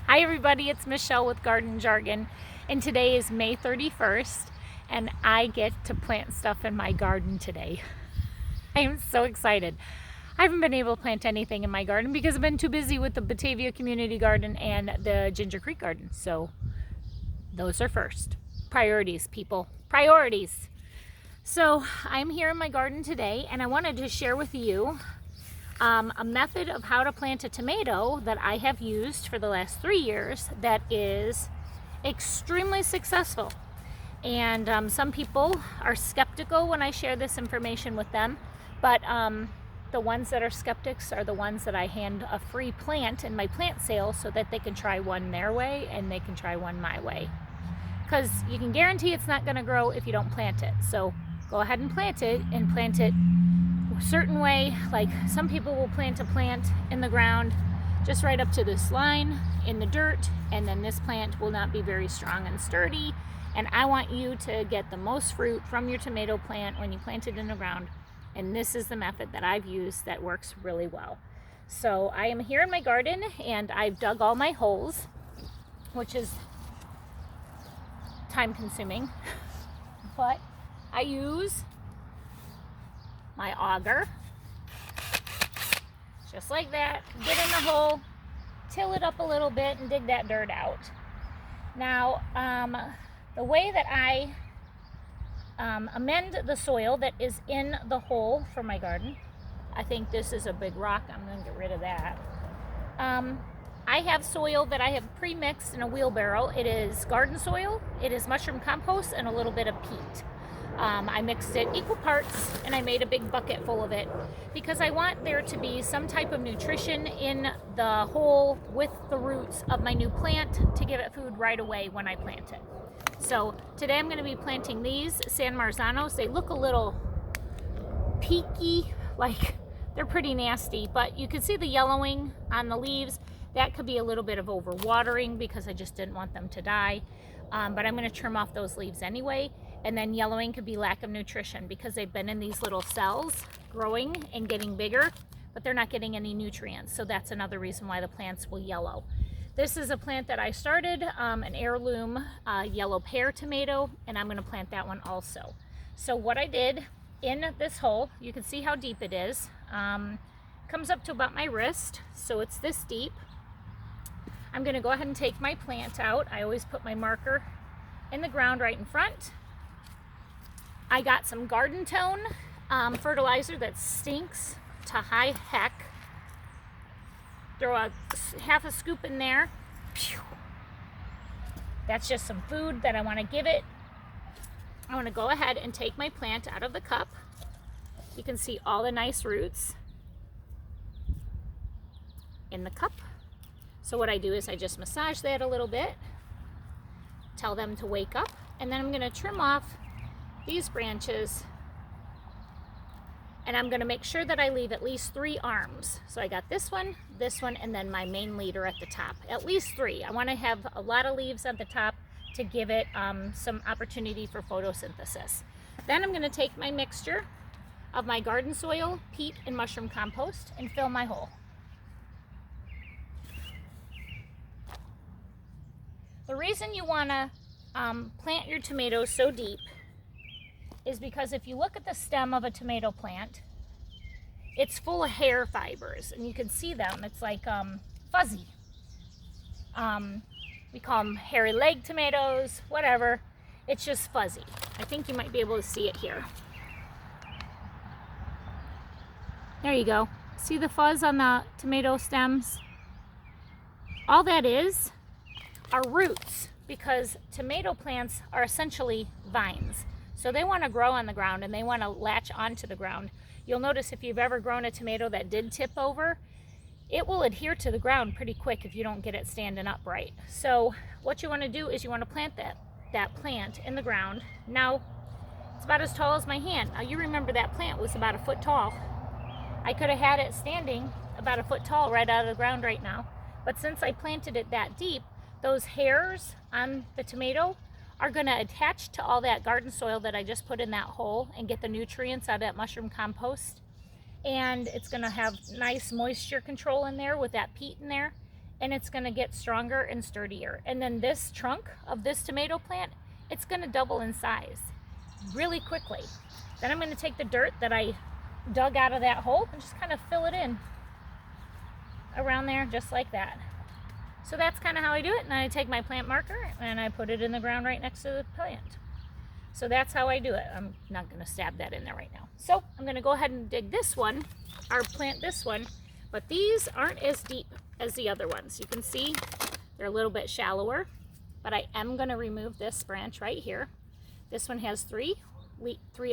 Hi everybody, it's Michelle with Garden Jargon, and today is May 31st, and I get to plant stuff in my garden today. I am so excited. I haven't been able to plant anything in my garden because I've been too busy with the Batavia Community Garden and the Ginger Creek Garden, so those are first. Priorities, people. Priorities. So I'm here in my garden today, and I wanted to share with you a method of how to plant a tomato that I have used for the last 3 years that is extremely successful. And some people are skeptical when I share this information with them, but the ones that are skeptics are the ones that I hand a free plant in my plant sale so that they can try one their way and they can try one my way. Because you can guarantee it's not going to grow if you don't plant it. So go ahead and plant it a certain way. Like some people will plant a plant in the ground just right up to this line in the dirt, and then this plant will not be very strong and sturdy. And I want you to get the most fruit from your tomato plant when you plant it in the ground. And this is the method that I've used that works really well. So I am here in my garden and I've dug all my holes, which is time consuming, but I use my auger, just like that, get in the hole, till it up a little bit and dig that dirt out. Now, the way that I amend the soil that is in the hole for my garden, I think this is a big rock, I'm going to get rid of that. I have soil that I have pre-mixed in a wheelbarrow. It is garden soil, it is mushroom compost, and a little bit of peat. I mixed it equal parts and I made a big bucket full of it because I want there to be some type of nutrition in the hole with the roots of my new plant to give it food right away when I plant it. So today I'm going to be planting these San Marzanos. They look a little peaky, like they're pretty nasty, but you can see the yellowing on the leaves. That could be a little bit of overwatering because I just didn't want them to die. But I'm going to trim off those leaves anyway. And then yellowing could be lack of nutrition because they've been in these little cells growing and getting bigger, but they're not getting any nutrients. So that's another reason why the plants will yellow. This is a plant that I started, an heirloom yellow pear tomato, and I'm going to plant that one also. So what I did in this hole, you can see how deep it is. Comes up to about my wrist, so it's this deep. I'm going to go ahead and take my plant out. I always put my marker in the ground right in front. I got some Garden Tone fertilizer that stinks to high heck. Throw half a scoop in there. Pew. That's just some food that I want to give it. I want to go ahead and take my plant out of the cup. You can see all the nice roots in the cup. So what I do is I just massage that a little bit, tell them to wake up, and then I'm going to trim off these branches, and I'm going to make sure that I leave at least 3 arms. So I got this one, and then my main leader at the top. At least 3. I want to have a lot of leaves at the top to give it some opportunity for photosynthesis. Then I'm going to take my mixture of my garden soil, peat, and mushroom compost and fill my hole. The reason you want to plant your tomatoes so deep is because if you look at the stem of a tomato plant, it's full of hair fibers, and you can see them. It's like fuzzy. We call them hairy leg tomatoes, whatever. It's just fuzzy. I think you might be able to see it here. There you go. See the fuzz on the tomato stems? All that is are roots, because tomato plants are essentially vines. So they want to grow on the ground and they want to latch onto the ground. You'll notice if you've ever grown a tomato that did tip over, it will adhere to the ground pretty quick if you don't get it standing upright. So what you want to do is you want to plant that plant in the ground. Now, it's about as tall as my hand. Now you remember that plant was about 1 foot tall. I could have had it standing about 1 foot tall right out of the ground right now. But since I planted it that deep, those hairs on the tomato are going to attach to all that garden soil that I just put in that hole and get the nutrients out of that mushroom compost. And it's going to have nice moisture control in there with that peat in there. and it's going to get stronger and sturdier. And then this trunk of this tomato plant, it's going to double in size really quickly. Then I'm going to take the dirt that I dug out of that hole and just kind of fill it in around there just like that. So that's kind of how I do it. And then I take my plant marker and I put it in the ground right next to the plant. So that's how I do it. I'm not going to stab that in there right now. So I'm going to go ahead and dig this one, or plant this one, but these aren't as deep as the other ones. You can see they're a little bit shallower, but I am going to remove this branch right here. This one has three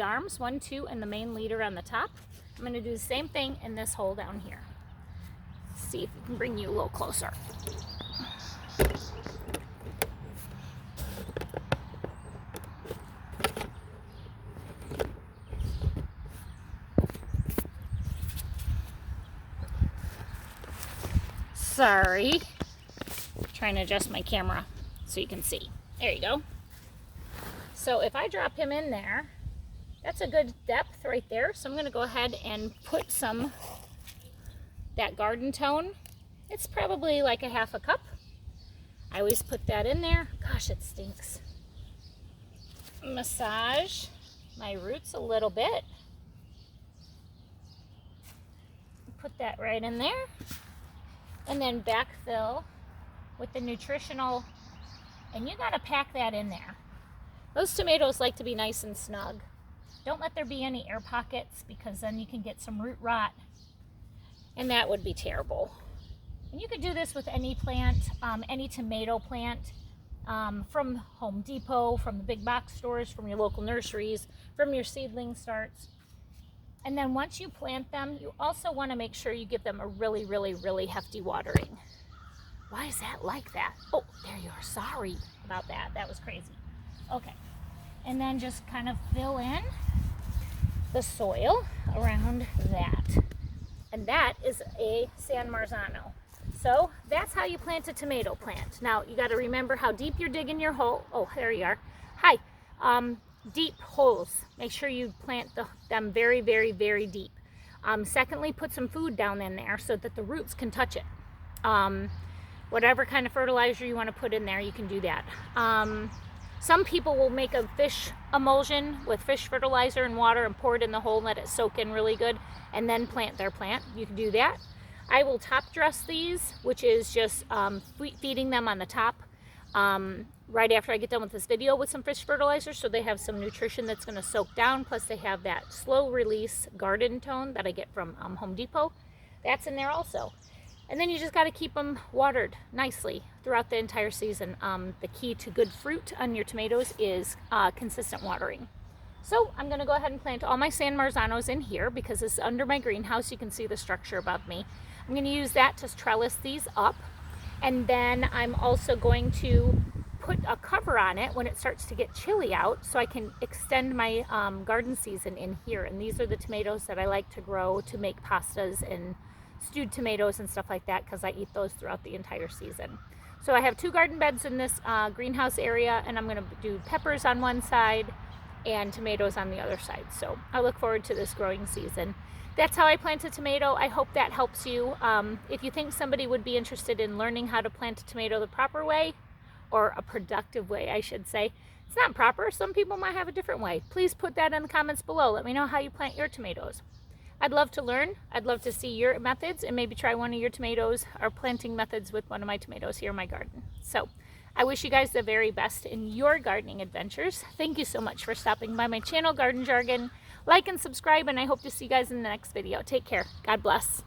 arms, 1, 2, and the main leader on the top. I'm going to do the same thing in this hole down here. Let's see if we can bring you a little closer. Sorry, trying to adjust my camera so you can see. There you go. So if I drop him in there, that's a good depth right there. So I'm going to go ahead and put some, that garden tone. It's probably like a half a cup. I always put that in there. Gosh, it stinks. Massage my roots a little bit. Put that right in there. And then backfill with the nutritional, and you got to pack that in there. Those tomatoes like to be nice and snug. Don't let there be any air pockets, because then you can get some root rot, and that would be terrible. And you could do this with any plant, any tomato plant, from Home Depot, from the big box stores, from your local nurseries, from your seedling starts. And then once you plant them, you also want to make sure you give them a really, really, really hefty watering. Why is that like that? Oh, there you are. Sorry about that. That was crazy. Okay. And then just kind of fill in the soil around that. And that is a San Marzano. So that's how you plant a tomato plant. Now, you got to remember how deep you're digging your hole. Oh, there you are. Hi. Deep holes. Make sure you plant them very, very, very deep. Secondly, put some food down in there so that the roots can touch it. Whatever kind of fertilizer you want to put in there, you can do that. Some people will make a fish emulsion with fish fertilizer and water and pour it in the hole and let it soak in really good, and then plant their plant. You can do that. I will top dress these, which is just feeding them on the top right after I get done with this video with some fish fertilizer, so they have some nutrition that's going to soak down, plus they have that slow release garden tone that I get from Home Depot. That's in there also. And then you just got to keep them watered nicely throughout the entire season. The key to good fruit on your tomatoes is consistent watering. So I'm going to go ahead and plant all my San Marzanos in here because it's under my greenhouse. You can see the structure above me. I'm going to use that to trellis these up. And then I'm also going to put a cover on it when it starts to get chilly out, so I can extend my garden season in here. And these are the tomatoes that I like to grow to make pastas and stewed tomatoes and stuff like that, because I eat those throughout the entire season. So I have 2 garden beds in this greenhouse area, and I'm going to do peppers on one side and tomatoes on the other side. So I look forward to this growing season. That's how I plant a tomato. I hope that helps you. If you think somebody would be interested in learning how to plant a tomato the proper way, or a productive way, I should say. It's not proper. Some people might have a different way. Please put that in the comments below. Let me know how you plant your tomatoes. I'd love to learn. I'd love to see your methods and maybe try one of your tomatoes or planting methods with one of my tomatoes here in my garden. So I wish you guys the very best in your gardening adventures. Thank you so much for stopping by my channel, Garden Jargon. Like and subscribe, and I hope to see you guys in the next video. Take care. God bless.